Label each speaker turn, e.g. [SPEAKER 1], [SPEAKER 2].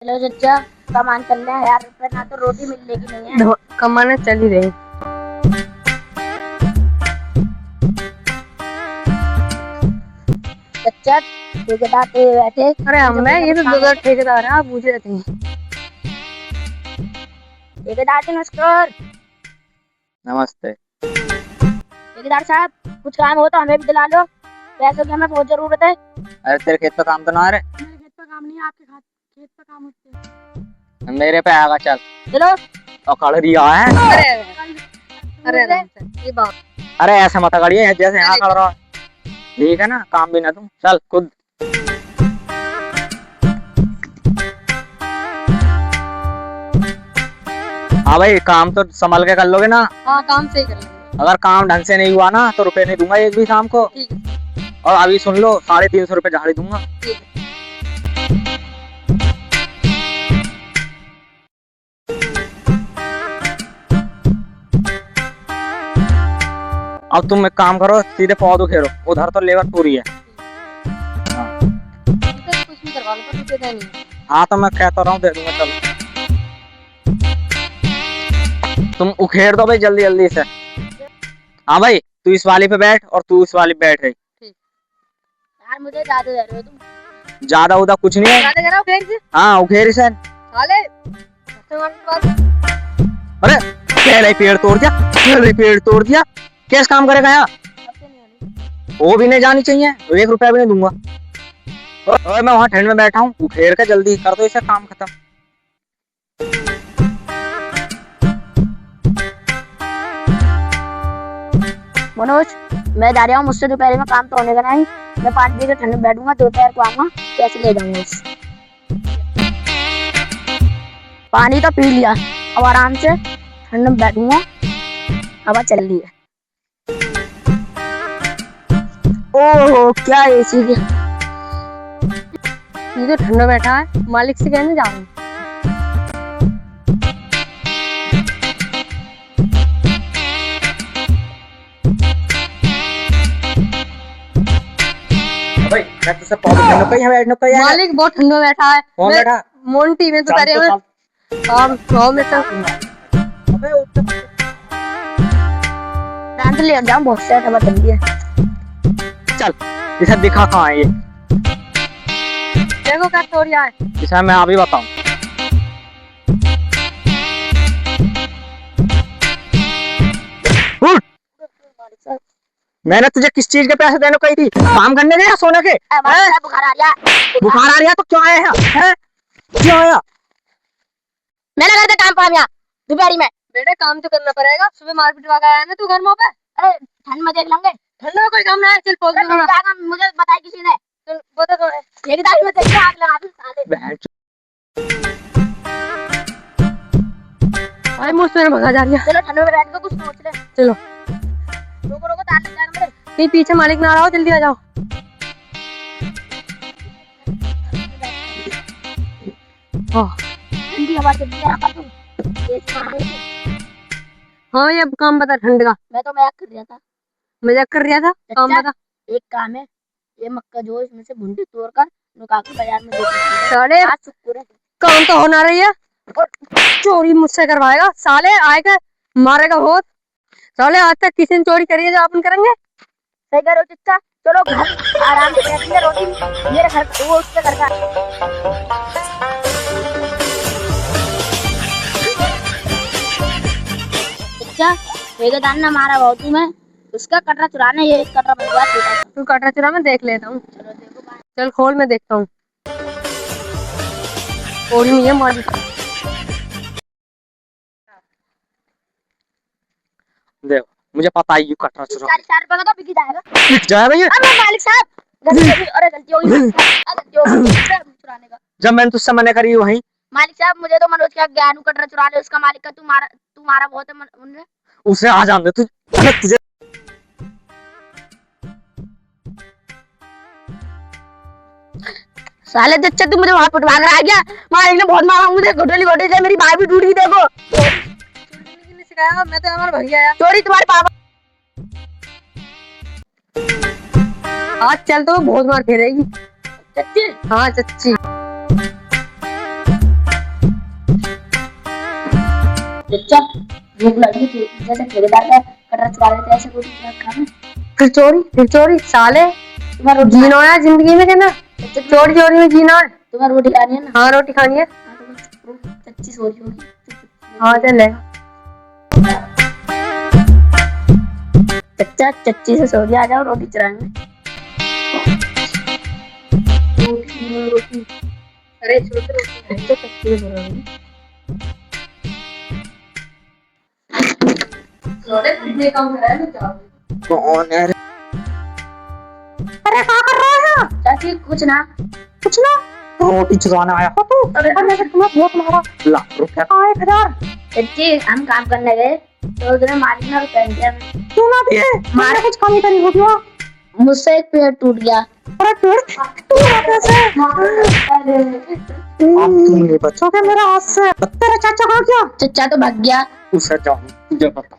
[SPEAKER 1] चलो चचा कमान चलने 1000 रुपए ना तो रोटी मिलने की नहीं है।
[SPEAKER 2] कमाने चली रही।
[SPEAKER 1] चचा ठेकेदार पे बैठे।
[SPEAKER 2] अरे हमें ये तो दो ठेकेदार है, आप पूछ रहे थे।
[SPEAKER 1] ठेकेदार जी नमस्कार।
[SPEAKER 3] नमस्ते।
[SPEAKER 1] ठेकेदार साहब कुछ काम हो तो हमें भी दिला लो, पैसों की हमें बहुत जरूरत है।
[SPEAKER 3] अरे तेरे खेत पे काम तो ना आ रहे?
[SPEAKER 2] मेरे खेत पे काम नहीं है, आपके खेत पे काम होते हैं।
[SPEAKER 3] मेरे पे आएगा चल।
[SPEAKER 1] चलो
[SPEAKER 3] और खड़ रिया है।
[SPEAKER 2] अरे ये बात।
[SPEAKER 3] अरे ऐसे मत करिए जैसे यहाँ खड़ रहा। ठीक है ना, काम भी ना तुम चल खुद। हाँ भाई काम तो संभल के कर लोगे ना?
[SPEAKER 2] हाँ काम सही कर लेंगे।
[SPEAKER 3] अगर काम ढंग से नहीं हुआ ना तो रुपए नहीं दूंगा एक भी शाम को।
[SPEAKER 2] ठीक है।
[SPEAKER 3] और अभी सुन लो 350 रुपए झाड़ी दूंगा।
[SPEAKER 2] ठीक है।
[SPEAKER 3] अब तुम एक काम करो, सीधे पौधों खेरो, उधर तो लेबर पूरी है।
[SPEAKER 2] कुछ भी करवा लो, पर रुपए नहीं।
[SPEAKER 3] हाँ तो मैं कहता रहा हूँ दे दूंगा। चलो तुम उखेड़ दो भाई जल्दी जल्दी से। हाँ भाई तू इस वाली पे बैठ और तू इस वाली पे बैठ है।
[SPEAKER 1] यार मुझे ज्यादा दे रहे हो तुम।
[SPEAKER 3] ज्यादा उदा कुछ नहीं है।
[SPEAKER 2] ज्यादा करो फिर से।
[SPEAKER 3] हाँ उखेड़ से।
[SPEAKER 2] साले
[SPEAKER 3] अरे पहले पेड़ तोड़ दिया, पहले पेड़ तोड़ दिया। कैसे काम करेगा यार? वो भी नहीं जानी चाहिए, 1 रुपया भी नहीं दूंगा। और मैं वहाँ ठंड में बैठा हूँ, उखेड़ के जल्दी कर दो इसे, काम खत्म।
[SPEAKER 1] मनोज मैं जा रहा हूँ, मुझसे दोपहर में काम तो होने का नहीं। मैं 5 बजे ठंड में बैठूंगा, दोपहर को आऊंगा, पैसे ले जाऊंगा। पानी तो पी लिया, अब आराम से ठंड में बैठूंगा, हवा चल रही है। ओहो क्या एसी की।
[SPEAKER 2] ये तो ठंडा बैठा है, मालिक से कहने जाऊँ।
[SPEAKER 3] भाई मैं तुझसे पौधे खेलने को ही है, बैठने को ही है।
[SPEAKER 2] मालिक बहुत ठंडा बैठा है।
[SPEAKER 3] कौन बैठा?
[SPEAKER 2] मोंटी में तो करे
[SPEAKER 3] चल
[SPEAKER 2] हुए
[SPEAKER 3] तो
[SPEAKER 2] काम 9 में तक।
[SPEAKER 3] अबे उत्तर
[SPEAKER 1] शांत ले जाऊं, बहुत से हवा चल रही है।
[SPEAKER 3] चल इसे दिखा कहाँ है ये।
[SPEAKER 2] देखो क्या तोड़िया है।
[SPEAKER 3] इसे मैं अभी बताऊं। उठ! मैंने तुझे किस चीज के पैसे देने को कही थी? काम करने के या सोने के?
[SPEAKER 1] बुखार आ गया।
[SPEAKER 3] बुखार आ रही है तो क्यों आया है? क्यों आया?
[SPEAKER 1] मैंने घर पे काम पा गया दोपहरी में।
[SPEAKER 2] बेटे काम तो करना पड़ेगा, सुबह मार्केट वाला आया ना तू घर में पे।
[SPEAKER 1] अरे ठंड में देख लेंगे।
[SPEAKER 2] ठंड में कोई काम ना है, चल पहुंच
[SPEAKER 1] जाएगा, मुझे बताया किसी ने।
[SPEAKER 2] चल बता तो है।
[SPEAKER 1] ठेकेदारी में देखिए आग लगा दूं साले।
[SPEAKER 2] भाई मुझसे भगा जा रही है।
[SPEAKER 1] चलो ठंड में बैठ के कुछ सोच ले।
[SPEAKER 2] चलो
[SPEAKER 1] रोको रोको तार लग जाएगा मेरे।
[SPEAKER 2] कहीं पीछे मालिक ना आ रहा हो, जल्दी आ जाओ।
[SPEAKER 1] ठंडी हवा चल रही है यहाँ पर तुम।
[SPEAKER 2] हाँ ये काम बता ठंड का।
[SPEAKER 1] मैं तो मजाक कर रहा था।
[SPEAKER 2] मजाक कर रहा था, काम बता।
[SPEAKER 1] एक काम है, ये मक्का जो इसमें से भुंडी तोड़कर नुका के बाजार में बेचना।
[SPEAKER 2] साले
[SPEAKER 1] आज शुक्र है
[SPEAKER 2] काम तो होना रही है और चोरी मुझसे करवाएगा। साले आएगा मारेगा बहुत। साले आज तक किसी ने चोरी करी है जो अपन करेंगे?
[SPEAKER 1] सही करो चिच्चा। चलो घर आराम से बैठेंगे, रोटी मेरे घर वो उसके घर का। चिच्चा ठेकेदार ने मारा बहुत मैं, उसका कटरा चुराने ये कटरा बनवा देता।
[SPEAKER 2] तू कटरा चुरा में देख लेता हूँ।
[SPEAKER 1] चलो देखो बाय।
[SPEAKER 2] चल खोल मैं देखता हूँ। चोरी नहीं है मालिक।
[SPEAKER 3] देखो मुझे पता ही कटरा चुरा
[SPEAKER 1] 4 रुपए का तो बिक जाएगा।
[SPEAKER 3] बिक जाए भैया।
[SPEAKER 1] अरे मालिक साहब गलती होगी चुराने का।
[SPEAKER 3] जब मैंने तुझसे मना करी वहीं।
[SPEAKER 1] मालिक साहब मुझे तो मनोज का ज्ञान कटरा चुरा ले, उसका मालिक का तुम्हारा बहुत है।
[SPEAKER 3] उसे आ जान दे तुझे।
[SPEAKER 1] साले चच्चा तू मुझे वहां पटवा कर आ गया। मालिक ने बहुत मारा मुझे, घोटली घोटी से मेरी बात भी टूट गई। देखो
[SPEAKER 2] सिखाया मैं तो हमारा भैया आया।
[SPEAKER 1] चोरी तुम्हारे पापा।
[SPEAKER 2] आज चल तो बहुत मार फेरेगी
[SPEAKER 1] चच्ची।
[SPEAKER 2] हाँ चच्ची।
[SPEAKER 1] चचा भूख लगी थी जैसे ठेकेदार का कटरा चुरा लेते ऐसे रोटी खाना।
[SPEAKER 2] फिर चोरी साले
[SPEAKER 1] तुम्हें रोटी
[SPEAKER 2] जीना है जिंदगी में कहना चोरी चोरी में जीना है।
[SPEAKER 1] तुम्हें रोटी खानी है ना?
[SPEAKER 2] हाँ रोटी खानी है।
[SPEAKER 1] चच्ची सो रही होगी।
[SPEAKER 2] हाँ चल
[SPEAKER 1] चच्चा चच्ची से सो रही, आ जाओ रोटी चुराएंगे।
[SPEAKER 2] रोटी अरे छोटे रोटी
[SPEAKER 1] तो चच्ची से सो रही
[SPEAKER 2] छोटे काम कर रहा है ना।
[SPEAKER 3] कौन है?
[SPEAKER 2] अरे क्या कर रहा है?
[SPEAKER 1] चाची कुछ ना।
[SPEAKER 2] कुछ ना
[SPEAKER 3] रोटी चुराने आया हो तू?
[SPEAKER 1] अरे
[SPEAKER 2] तुम्हें बहुत मारा।
[SPEAKER 3] लाख रुपया।
[SPEAKER 2] 1000
[SPEAKER 1] चच्ची हम काम करने गए तो उसने मारी ना पहन दिया।
[SPEAKER 2] क्यों ना दिए? मारे कुछ कमी करी होगी वहाँ।
[SPEAKER 1] मुझसे एक पेड़ टूट गया।
[SPEAKER 2] अरे पेड़ टूटा कैसे?
[SPEAKER 3] अब तुम ये बच्चों
[SPEAKER 2] तो क्या मेरा हाथ से तेरा चाचा कहाँ गया?
[SPEAKER 1] चच्चा तो भाग गया।
[SPEAKER 3] उसे जाओ तुझे पता